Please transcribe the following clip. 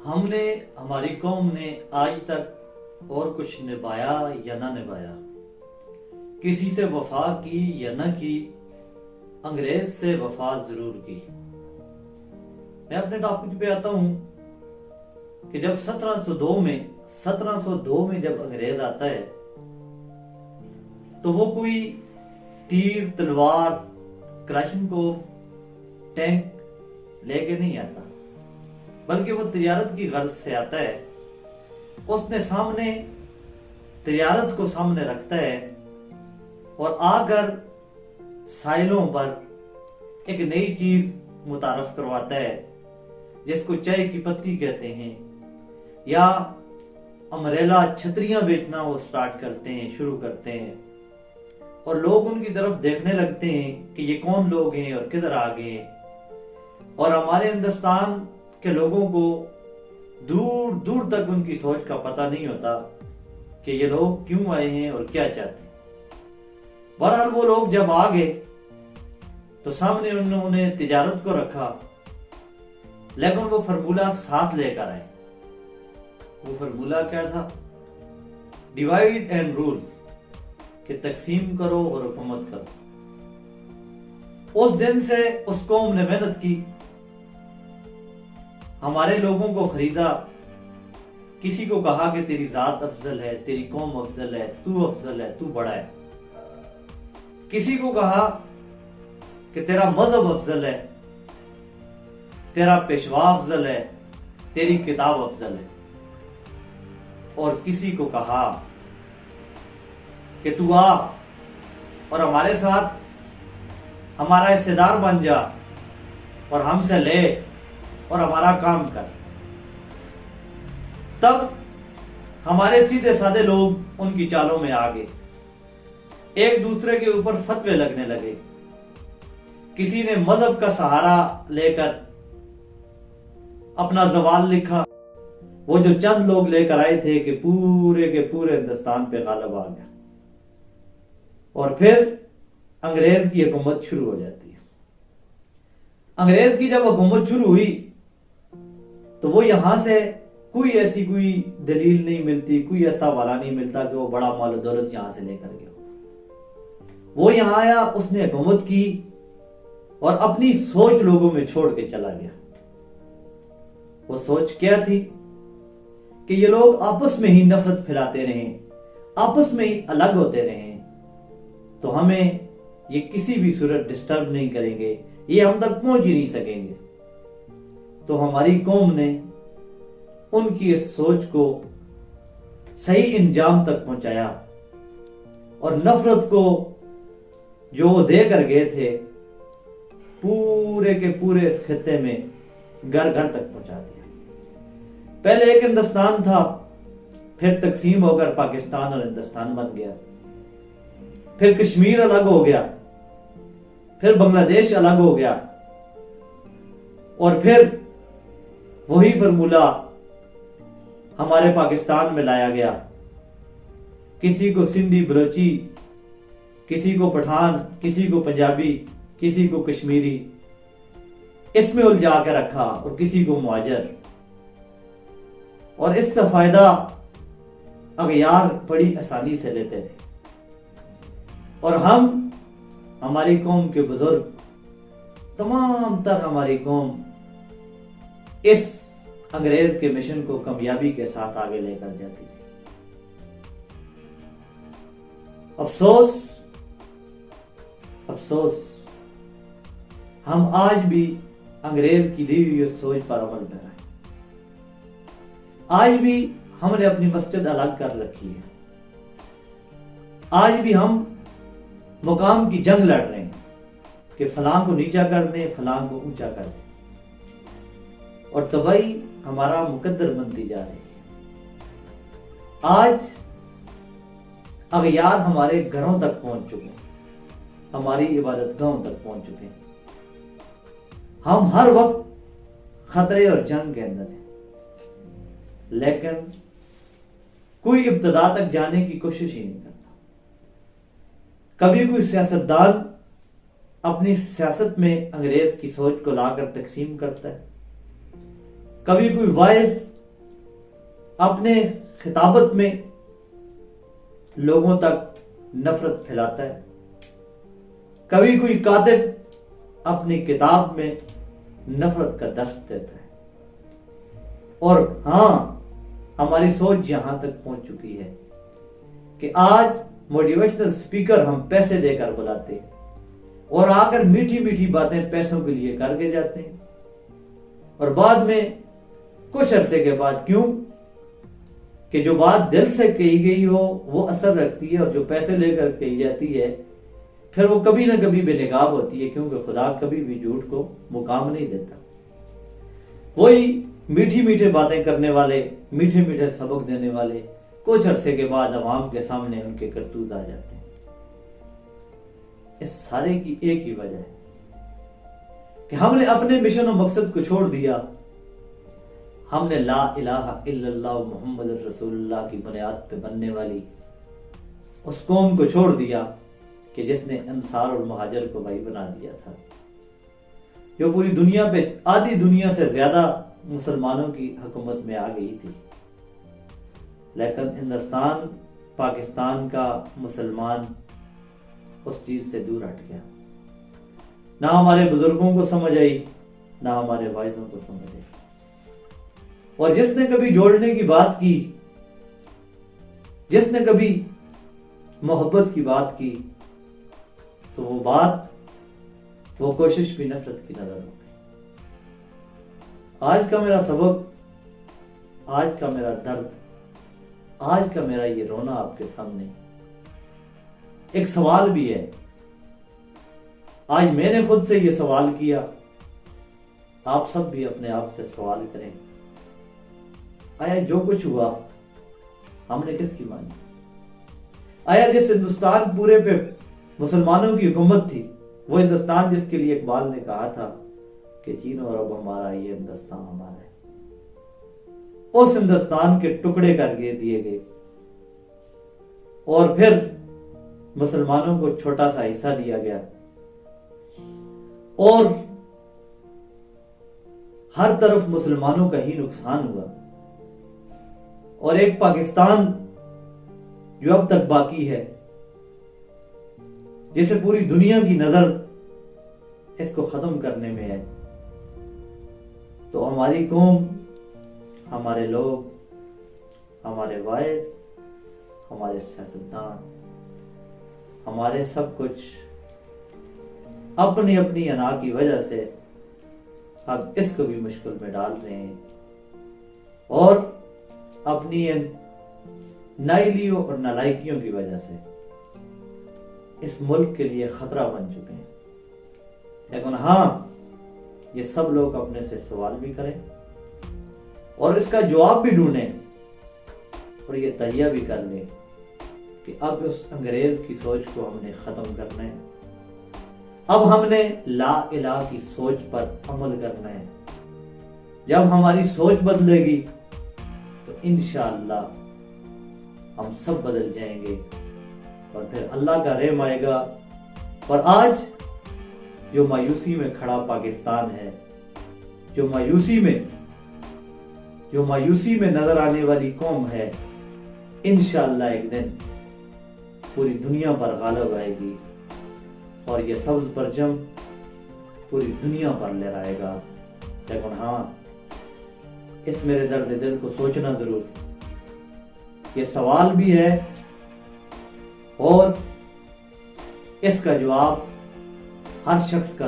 हमने हमारी कौम ने आज तक और कुछ निभाया या ना निभाया, किसी से वफा की या न की, अंग्रेज से वफा जरूर की। मैं अपने टॉपिक पे आता हूं कि जब 1702 में जब अंग्रेज आता है तो वो कोई तीर तलवार क्लाशनकोव टैंक लेके नहीं आता, बल्कि वो तिजारत की गर्ज से आता है। उसने सामने तिजारत को सामने रखता है और आकर साइलों पर एक नई चीज मुतारफ करवाता है जिसको चाय की पत्ती कहते हैं, या अमरेला छतरियां बेचना वो स्टार्ट करते हैं, शुरू करते हैं, और लोग उनकी तरफ देखने लगते हैं कि ये कौन लोग हैं और किधर आ गए। और हमारे हिंदुस्तान के लोगों को दूर दूर तक उनकी सोच का पता नहीं होता कि ये लोग क्यों आए हैं और क्या चाहते हैं। बहरहाल वो लोग जब आ गए तो सामने उन्होंने तिजारत को रखा, लेकिन वो फॉर्मूला साथ लेकर आए। वो फॉर्मूला क्या था? डिवाइड एंड रूल्स, कि तकसीम करो और हुकूमत करो। उस दिन से उस कौम ने मेहनत की, हमारे लोगों को खरीदा, किसी को कहा कि तेरी जात अफजल है, तेरी कौम अफजल है, तू अफजल है, तू बड़ा है। किसी को कहा कि तेरा मजहब अफजल है, तेरा पेशवा अफजल है, तेरी किताब अफजल है। और किसी को कहा कि तू आ और हमारे साथ हमारा हिस्सेदार बन जा और हमसे ले और हमारा काम कर। तब हमारे सीधे साधे लोग उनकी चालों में आ गए, एक दूसरे के ऊपर फतवे लगने लगे। किसी ने मजहब का सहारा लेकर अपना जवाल लिखा, वो जो चंद लोग लेकर आए थे कि पूरे के पूरे हिंदुस्तान पे गालिब आ गया, और फिर अंग्रेज की हुकूमत शुरू हो जाती है। अंग्रेज की जब हुकूमत शुरू हुई तो वो यहां से कोई ऐसी कोई दलील नहीं मिलती, कोई ऐसा वाला नहीं मिलता कि वो बड़ा माल दौलत यहां से लेकर गया। वो यहां आया, उसने हुकूमत की और अपनी सोच लोगों में छोड़ के चला गया। वो सोच क्या थी कि ये लोग आपस में ही नफरत फैलाते रहें, आपस में ही अलग होते रहें, तो हमें ये किसी भी सूरत डिस्टर्ब नहीं करेंगे, ये हम तक पहुंच ही नहीं सकेंगे। तो हमारी कौम ने उनकी इस सोच को सही इंजाम तक पहुंचाया और नफरत को जो वो देकर गए थे पूरे के पूरे इस खित्ते में घर घर तक पहुंचा दिया। पहले एक हिंदुस्तान था, फिर तकसीम होकर पाकिस्तान और हिंदुस्तान बन गया, फिर कश्मीर अलग हो गया, फिर बांग्लादेश अलग हो गया, और फिर वही फॉर्मूला हमारे पाकिस्तान में लाया गया। किसी को सिंधी बलोची, किसी को पठान, किसी को पंजाबी, किसी को कश्मीरी, इसमें उलझा के रखा, और किसी को मुहाजिर। और इससे फायदा अगयार बड़ी आसानी से लेते थे, और हमारी कौम के बुजुर्ग, तमाम तर हमारी कौम इस अंग्रेज के मिशन को कामयाबी के साथ आगे लेकर जाती है। अफसोस हम आज भी अंग्रेज की दी हुई सोच पर अमल कर रहे हैं। आज भी हमने अपनी मस्जिद अलग कर रखी है। आज भी हम मुकाम की जंग लड़ रहे हैं कि फलां को नीचा कर दें, फलां को ऊंचा कर दें, और तबाही हमारा मुकद्दर बनती जा रही है। आज अगयार हमारे घरों तक पहुंच चुके हैं, हमारी इबादतगाहों तक पहुंच चुके हैं। हम हर वक्त खतरे और जंग के अंदर हैं, लेकिन कोई इब्तदा तक जाने की कोशिश ही नहीं करता। कभी कोई सियासतदान अपनी सियासत में अंग्रेज की सोच को लाकर तकसीम करता है, कभी कोई वाइज अपने खिताबत में लोगों तक नफरत फैलाता है, कभी कोई कातिब अपनी किताब में नफरत का दर्स देता है। और हाँ, हमारी सोच यहां तक पहुंच चुकी है कि आज मोटिवेशनल स्पीकर हम पैसे देकर बुलाते हैं और आकर मीठी मीठी बातें पैसों के लिए करके जाते हैं, और बाद में कुछ अरसे के बाद क्यों कि जो बात दिल से कही गई हो वो असर रखती है, और जो पैसे लेकर कही जाती है फिर वो कभी ना कभी बेनकाब होती है, क्योंकि खुदा कभी भी झूठ को मुकाम नहीं देता। वही मीठी मीठी बातें करने वाले, मीठे मीठे सबक देने वाले कुछ अरसे के बाद अवाम के सामने उनके करतूत आ जाते हैं। इस सारे की एक ही वजह है कि हमने अपने मिशन और मकसद को छोड़ दिया। हमने ला इलाहा इल्लल्लाह मुहम्मद रसूलुल्लाह की बुनियाद पे बनने वाली उस कौम को छोड़ दिया कि जिसने अंसार और मुहाजिर को भाई बना दिया था, जो पूरी दुनिया पे आधी दुनिया से ज्यादा मुसलमानों की हुकूमत में आ गई थी। लेकिन हिंदुस्तान पाकिस्तान का मुसलमान उस चीज से दूर हट गया। ना हमारे बुजुर्गों को समझ आई, ना हमारे वाइजों को समझ आई। और जिसने कभी जोड़ने की बात की, जिसने कभी मोहब्बत की बात की, तो वो बात, वो कोशिश भी नफरत की नजर हो गई। आज का मेरा सबक, आज का मेरा दर्द, आज का मेरा ये रोना आपके सामने एक सवाल भी है। आज मैंने खुद से ये सवाल किया, आप सब भी अपने आप से सवाल करें, आया जो कुछ हुआ हमने किसकी मानी? आया जिस हिंदुस्तान पूरे पे मुसलमानों की हुकूमत थी, वो हिंदुस्तान जिसके लिए इकबाल ने कहा था कि चीन और अब हमारा, ये हिंदुस्तान हमारा है, उस हिंदुस्तान के टुकड़े करके दिए गए और फिर मुसलमानों को छोटा सा हिस्सा दिया गया और हर तरफ मुसलमानों का ही नुकसान हुआ। और एक पाकिस्तान जो अब तक बाकी है, जिसे पूरी दुनिया की नजर इसको खत्म करने में है, तो हमारी कौम, हमारे लोग, हमारे वाइज, हमारे सियासतदान, हमारे सब कुछ अपनी अपनी अना की वजह से अब इसको भी मुश्किल में डाल रहे हैं और अपनी नाइलियों और नालायकियों की वजह से इस मुल्क के लिए खतरा बन चुके हैं। लेकिन हाँ, ये सब लोग अपने से सवाल भी करें और इसका जवाब भी ढूंढें और ये तहिया भी कर लें कि अब उस अंग्रेज की सोच को हमने खत्म करना है। अब हमने ला इलाह की सोच पर अमल करना है। जब हमारी सोच बदलेगी तो इंशाअल्लाह हम सब बदल जाएंगे और फिर अल्लाह का रहम आएगा। और आज जो मायूसी में खड़ा पाकिस्तान है, जो मायूसी में नजर आने वाली कौम है, इंशाअल्लाह एक दिन पूरी दुनिया पर गालिब आएगी और ये सब्ज परचम पूरी दुनिया पर लहराएगा। लेकिन हाँ, इस मेरे दर्द दिल को सोचना जरूर, ये सवाल भी है और इसका जवाब हर शख्स का